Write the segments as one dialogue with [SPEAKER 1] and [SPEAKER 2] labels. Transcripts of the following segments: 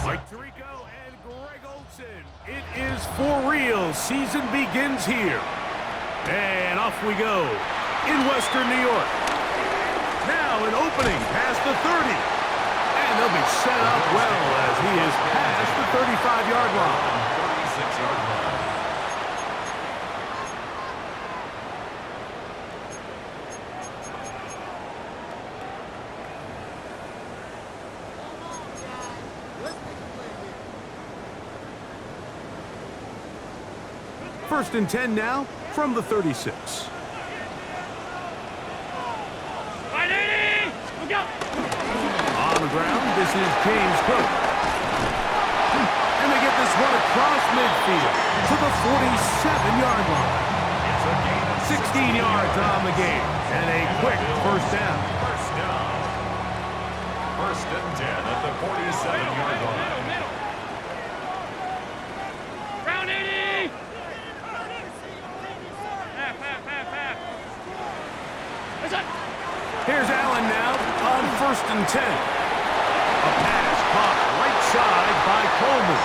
[SPEAKER 1] Mike Tirico and Greg Olsen. It is for real. Season begins here. And off we go in Western New York. Now an opening past the 30. And they'll be set up well as he is past the 35-yard line.
[SPEAKER 2] 36-yard line.
[SPEAKER 1] First and 10 now from the 36. On the ground, this is James Cook. And they get this one across midfield to the 47-yard line. 16 yards on the game and a quick first down.
[SPEAKER 2] First and 10 at the 47-yard line.
[SPEAKER 1] Here's Allen now on first and 10. A pass caught right side by Coleman.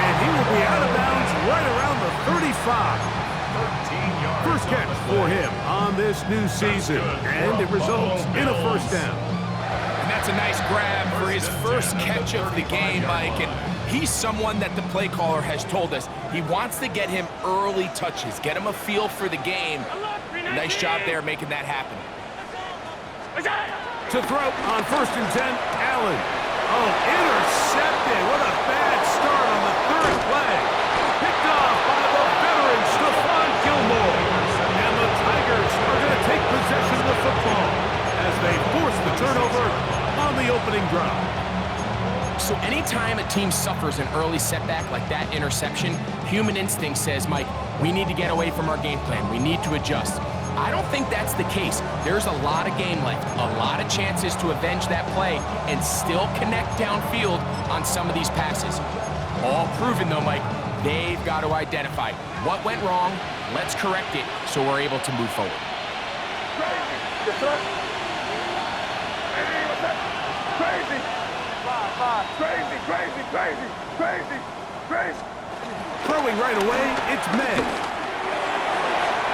[SPEAKER 1] And he will be out of bounds right around the 35.
[SPEAKER 2] 13 yards.
[SPEAKER 1] First catch for him on this new season. And it results in a first down.
[SPEAKER 3] And that's a nice grab for his first catch of the game, Mike. And he's someone that the play caller has told us he wants to get him early touches, get him a feel for the game. Nice job there making that happen.
[SPEAKER 1] To throw on first and 10, Allen. Oh, intercepted. What a bad start on the third play. Picked off by the veteran Stephon Gilmore. And the Tigers are going to take possession of the football as they force the turnover on the opening drive.
[SPEAKER 3] So anytime a team suffers an early setback like that interception, human instinct says, Mike, we need to get away from our game plan. We need to adjust. I don't think that's the case. There's a lot of game left, a lot of chances to avenge that play and still connect downfield on some of these passes. All proven, though, Mike, they've got to identify what went wrong, let's correct it so we're able to move forward.
[SPEAKER 4] Crazy. Yes, sir. Hey, what's that? Crazy. Five. Crazy, crazy, crazy, crazy, crazy.
[SPEAKER 1] Throwing right away, it's May.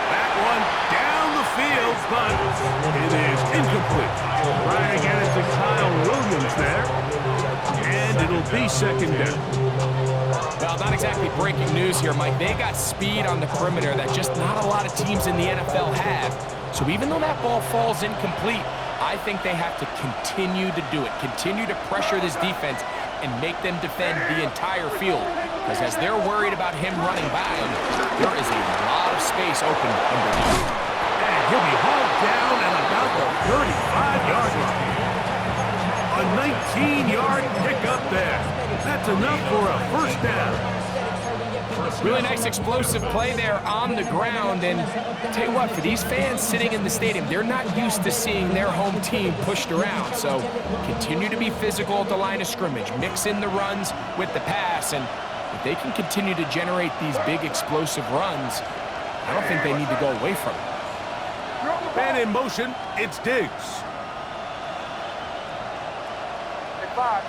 [SPEAKER 1] That one down the field, but it is incomplete. Trying to get it to Kyle Williams there. And it'll be second down.
[SPEAKER 3] Well, not exactly breaking news here, Mike. They got speed on the perimeter that just not a lot of teams in the NFL have. So even though that ball falls incomplete, I think they have to continue to do it, continue to pressure this defense and make them defend the entire field. Because as they're worried about him running by them, there is a lot of space open underneath.
[SPEAKER 1] And he'll be hauled down at about the 35-yard line. A 19-yard pickup there. That's enough for a first down.
[SPEAKER 3] Really nice explosive play there on the ground. And I'll tell you what, for these fans sitting in the stadium, they're not used to seeing their home team pushed around. So continue to be physical at the line of scrimmage. Mix in the runs with the pass. And if they can continue to generate these big explosive runs, I don't think they need to go away from it.
[SPEAKER 1] Man in motion, it's Diggs.
[SPEAKER 4] Five.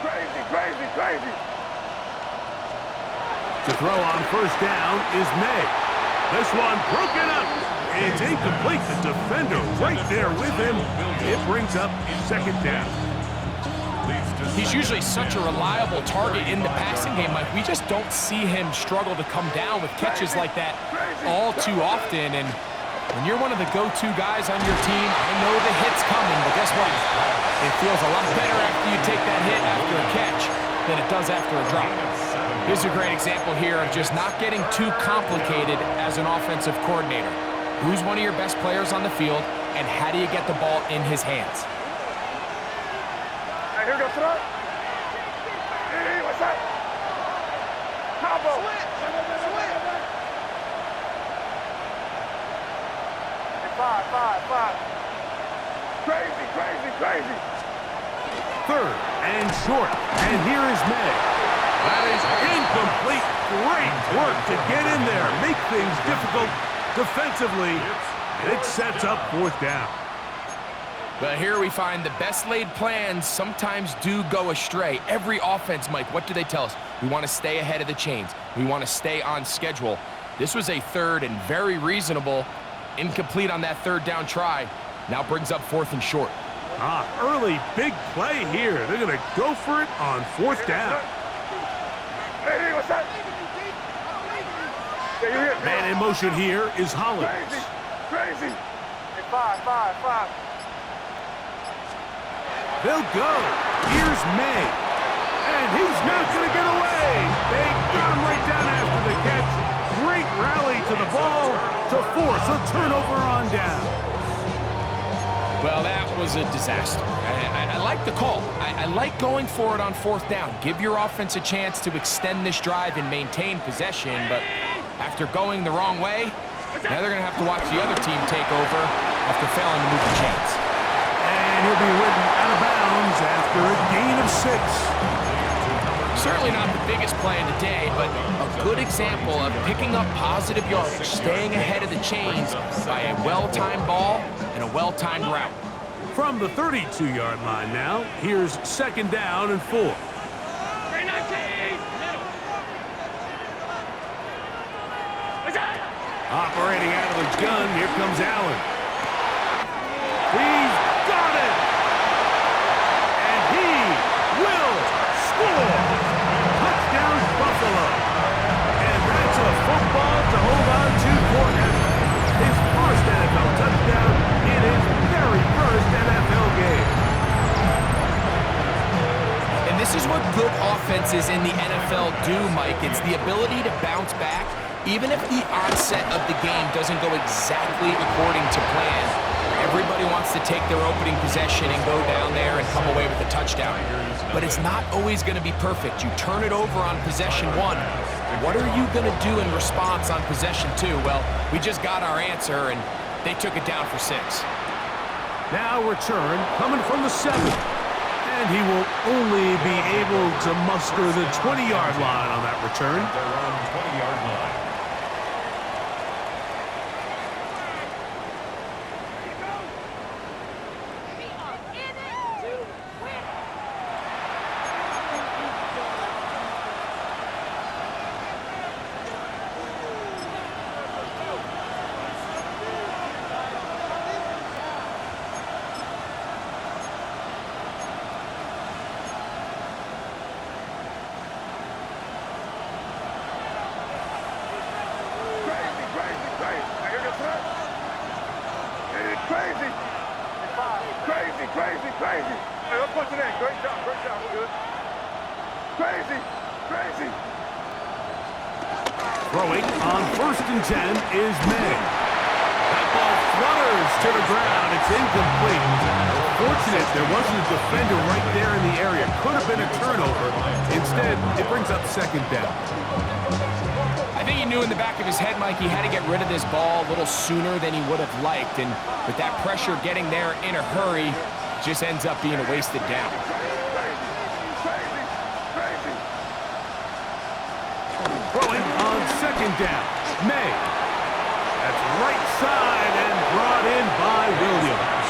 [SPEAKER 4] Crazy, crazy, crazy.
[SPEAKER 1] To throw on first down is May. This one broken up. It's incomplete. The defender right there with him. It brings up second down.
[SPEAKER 3] He's usually such a reliable target in the passing game. Like, we just don't see him struggle to come down with catches like that all too often. And when you're one of the go-to guys on your team, I know the hit's coming, but guess what? It feels a lot better after you take that hit after a catch than it does after a drop. Here's a great example here of just not getting too complicated as an offensive coordinator. Who's one of your best players on the field, and how do you get the ball in his hands?
[SPEAKER 4] Hey, here we go, throw. Hey, what's that? Combo. Switch. Hey, five. Crazy, crazy, crazy.
[SPEAKER 1] Third and short. And here is May. That is incomplete. Great work to get in there, make things difficult defensively. And it sets up fourth down.
[SPEAKER 3] But here we find the best laid plans sometimes do go astray. Every offense, Mike, what do they tell us? We want to stay ahead of the chains. We want to stay on schedule. This was a third and very reasonable. Incomplete on that third down try. Now brings up 4th and short.
[SPEAKER 1] Early big play here. They're going to go for it on 4th down.
[SPEAKER 4] Hey, what's that? Yeah, you're here.
[SPEAKER 1] Man in motion here is Hollins.
[SPEAKER 4] Crazy. Hey, five.
[SPEAKER 1] They'll go. Here's May. And he's not going to get away. They got him right down after the catch. Great rally to the ball to force a turnover on down.
[SPEAKER 3] Well, that was a disaster. I like the call. I like going for it on 4th down. Give your offense a chance to extend this drive and maintain possession, but after going the wrong way, now they're going to have to watch the other team take over after failing to move the chains.
[SPEAKER 1] And he'll be ridden out of bounds after a gain of 6.
[SPEAKER 3] Certainly not the biggest play of the day, but a good example of picking up positive yardage, staying ahead of the chains by a well-timed ball and a well-timed route.
[SPEAKER 1] From the 32-yard line now, here's 2nd down and 4. Operating out of the gun, here comes Allen. He's got it! And he will score! Touchdown, Buffalo! And that's a football to hold on to forever. His first NFL touchdown in his very first NFL game.
[SPEAKER 3] And this is what good offenses in the NFL do, Mike. It's the ability to bounce back, even if the onset of the game doesn't go exactly according to plan. Everybody wants to take their opening possession and go down there and come away with a touchdown. But it's not always going to be perfect. You turn it over on possession 1. What are you going to do in response on possession 2? Well, we just got our answer, and they took it down for 6.
[SPEAKER 1] Now return coming from the 7. And he will only be able to muster the 20-yard line on that return.
[SPEAKER 2] They're on the 20-yard line.
[SPEAKER 4] Crazy. Hey, let's punch it in. Great job. We're good. Crazy.
[SPEAKER 1] Throwing on 1st and 10 is May. That ball flutters to the ground. It's incomplete. Fortunate there wasn't a defender right there in the area. Could have been a turnover. Instead, it brings up 2nd down.
[SPEAKER 3] I think he knew in the back of his head, Mike, he had to get rid of this ball a little sooner than he would have liked. And with that pressure getting there in a hurry, just ends up being a wasted down.
[SPEAKER 1] Throwing on 2nd down. May. That's right side and brought in by Williams.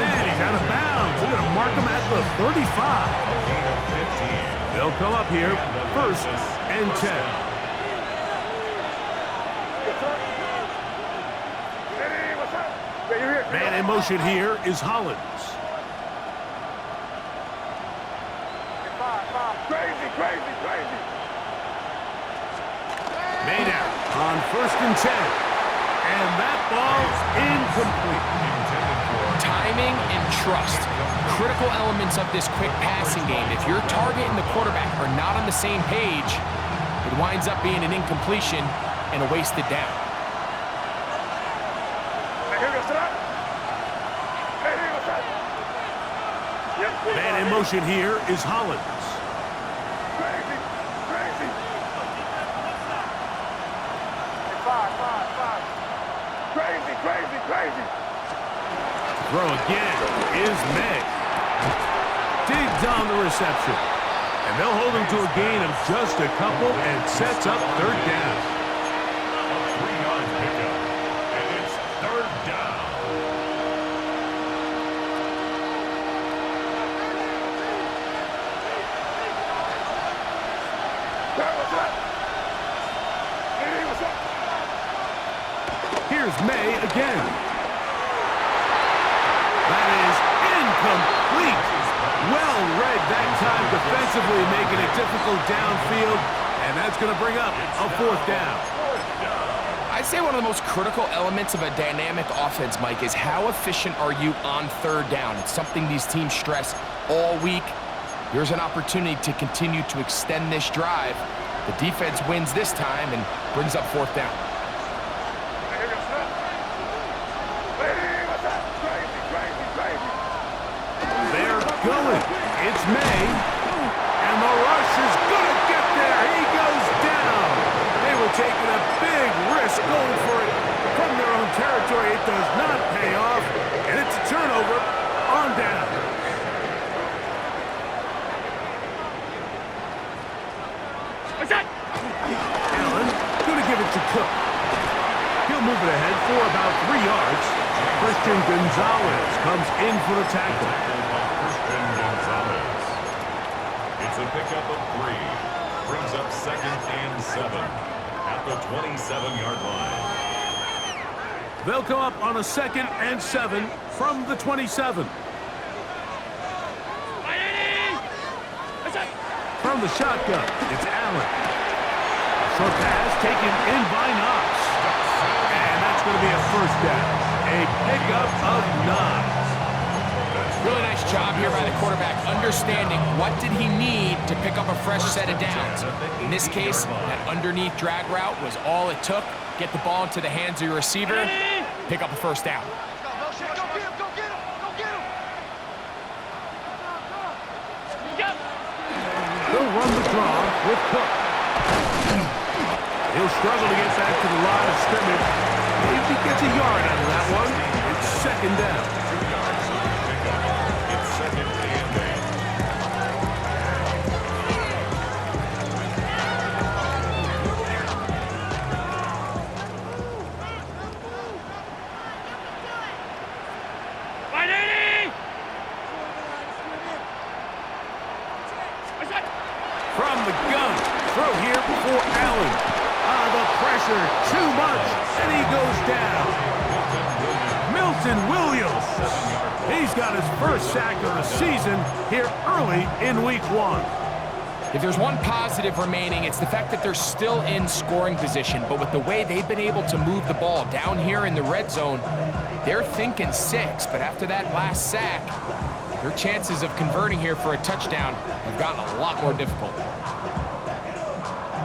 [SPEAKER 1] And he's out of bounds. They're going to mark him at the 35. They'll come up here 1st and 10. Man in motion here is Hollins.
[SPEAKER 4] Crazy.
[SPEAKER 1] Made out on 1st and 10. And that ball's incomplete.
[SPEAKER 3] Timing and trust, critical elements of this quick passing game. If your target and the quarterback are not on the same page, it winds up being an incompletion and a wasted down.
[SPEAKER 1] Man in motion here is Hollins.
[SPEAKER 4] Crazy. Crazy.
[SPEAKER 1] Throw again is May. Digs on the reception. And they'll hold him to a gain of just a couple and sets up 3rd down.
[SPEAKER 2] A 3-yard pickup. And it's 3rd down.
[SPEAKER 1] Here's May again. That is incomplete. Well read that time defensively, making it difficult downfield, and that's going to bring up a 4th down.
[SPEAKER 3] I'd say one of the most critical elements of a dynamic offense, Mike, is how efficient are you on 3rd down. It's something these teams stress all week. Here's an opportunity to continue to extend this drive. The defense wins this time and brings up 4th down.
[SPEAKER 1] They're going. It's May. And the rush is going to get there. He goes down. They were taking a big risk going for it from their own territory. It does not pay off. And it's a turnover on down. Allen going to give it to Cook. He'll move it ahead for about 3 yards. Christian Gonzalez comes in for the tackle.
[SPEAKER 2] Christian Gonzalez. It's a pickup of 3. Brings up 2nd and 7 at the 27-yard line.
[SPEAKER 1] They'll come up on a 2nd and 7 from the 27. From the shotgun, it's Allen. Short pass taken in by Knox. And that's going to be a 1st down. A pickup of 9.
[SPEAKER 3] Really nice job here by the quarterback, understanding what did he need to pick up a fresh set of downs. In this case, that underneath drag route was all it took. Get the ball into the hands of your receiver, pick up a 1st down.
[SPEAKER 1] He'll run the draw with Cook. He'll struggle to get back to the line of scrimmage. If he gets a yard out of that one, it's 2nd down.
[SPEAKER 2] 2 yards on the pickup. It's 2nd and
[SPEAKER 1] 8. From the gun, throw here for Allen. The pressure, too much, and he goes down. Milton Williams. He's got his 1st sack of the season here early in week 1.
[SPEAKER 3] If there's one positive remaining, it's the fact that they're still in scoring position. But with the way they've been able to move the ball down here in the red zone, they're thinking 6. But after that last sack, their chances of converting here for a touchdown have gotten a lot more difficult.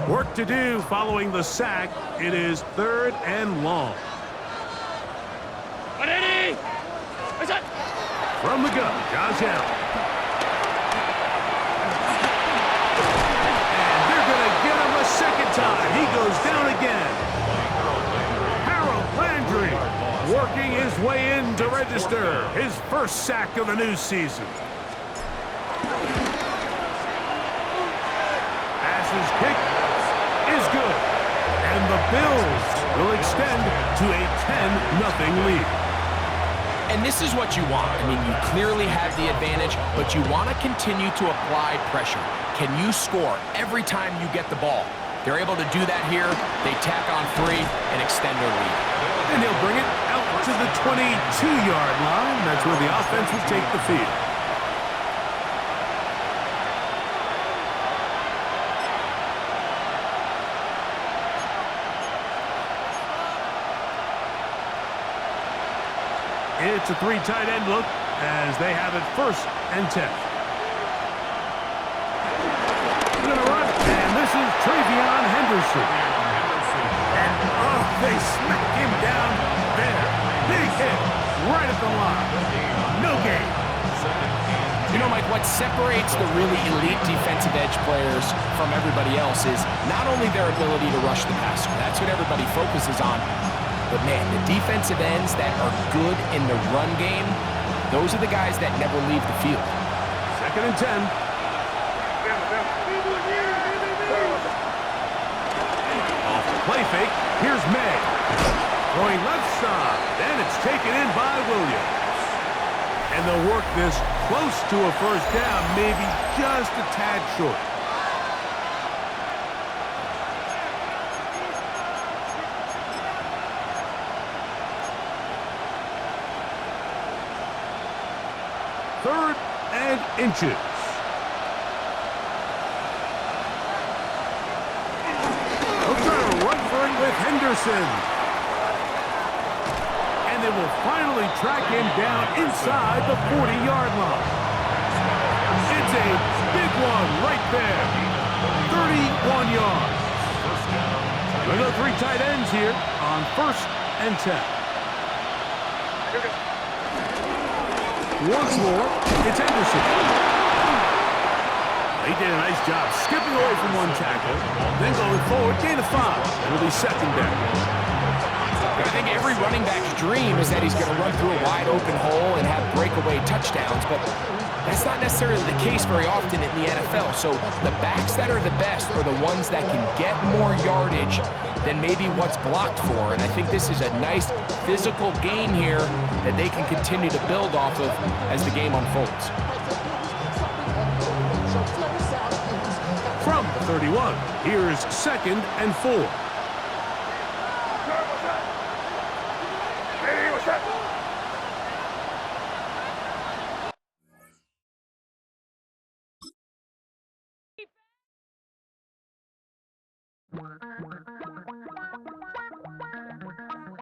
[SPEAKER 1] Work to do following the sack. It is 3rd and long. From the gun, Josh Allen. And they're going to get him a 2nd time. He goes down again. Harold Landry working his way in to register his 1st sack of the new season. Passes kick is good. And the Bills will extend to a 10-0 lead.
[SPEAKER 3] And this is what you want. I mean, you clearly have the advantage, but you want to continue to apply pressure. Can you score every time you get the ball? They're able to do that here. They tack on 3 and extend their lead.
[SPEAKER 1] And he'll bring it out to the 22-yard line. That's where the offense will take the field. It's a 3 tight end look as they have it 1st and 10. Going to run, and this is Travion Henderson. And, they smack him down there. Big hit right at the line. No gain.
[SPEAKER 3] You know, Mike, what separates the really elite defensive edge players from everybody else is not only their ability to rush the passer. That's what everybody focuses on. But, man, the defensive ends that are good in the run game, those are the guys that never leave the field.
[SPEAKER 1] 2nd and 10. Off the play fake, here's May. Going left side, and it's taken in by Williams. And they'll work this close to a 1st down, maybe just a tad short. 3rd and inches. They'll try to run for it with Henderson. And they will finally track him down inside the 40-yard line. It's a big one right there. 31 yards. We go 3 tight ends here on 1st and 10. Once more, it's Henderson. He did a nice job skipping away from one tackle, then going forward, gain of 5. It'll be 2nd down.
[SPEAKER 3] I think every running back's dream is that he's going to run through a wide open hole and have breakaway touchdowns, but that's not necessarily the case very often in the NFL. So the backs that are the best are the ones that can get more yardage than maybe what's blocked for. And I think this is a nice physical gain here that they can continue to build off of as the game unfolds.
[SPEAKER 1] From the 31, here's 2nd and 4.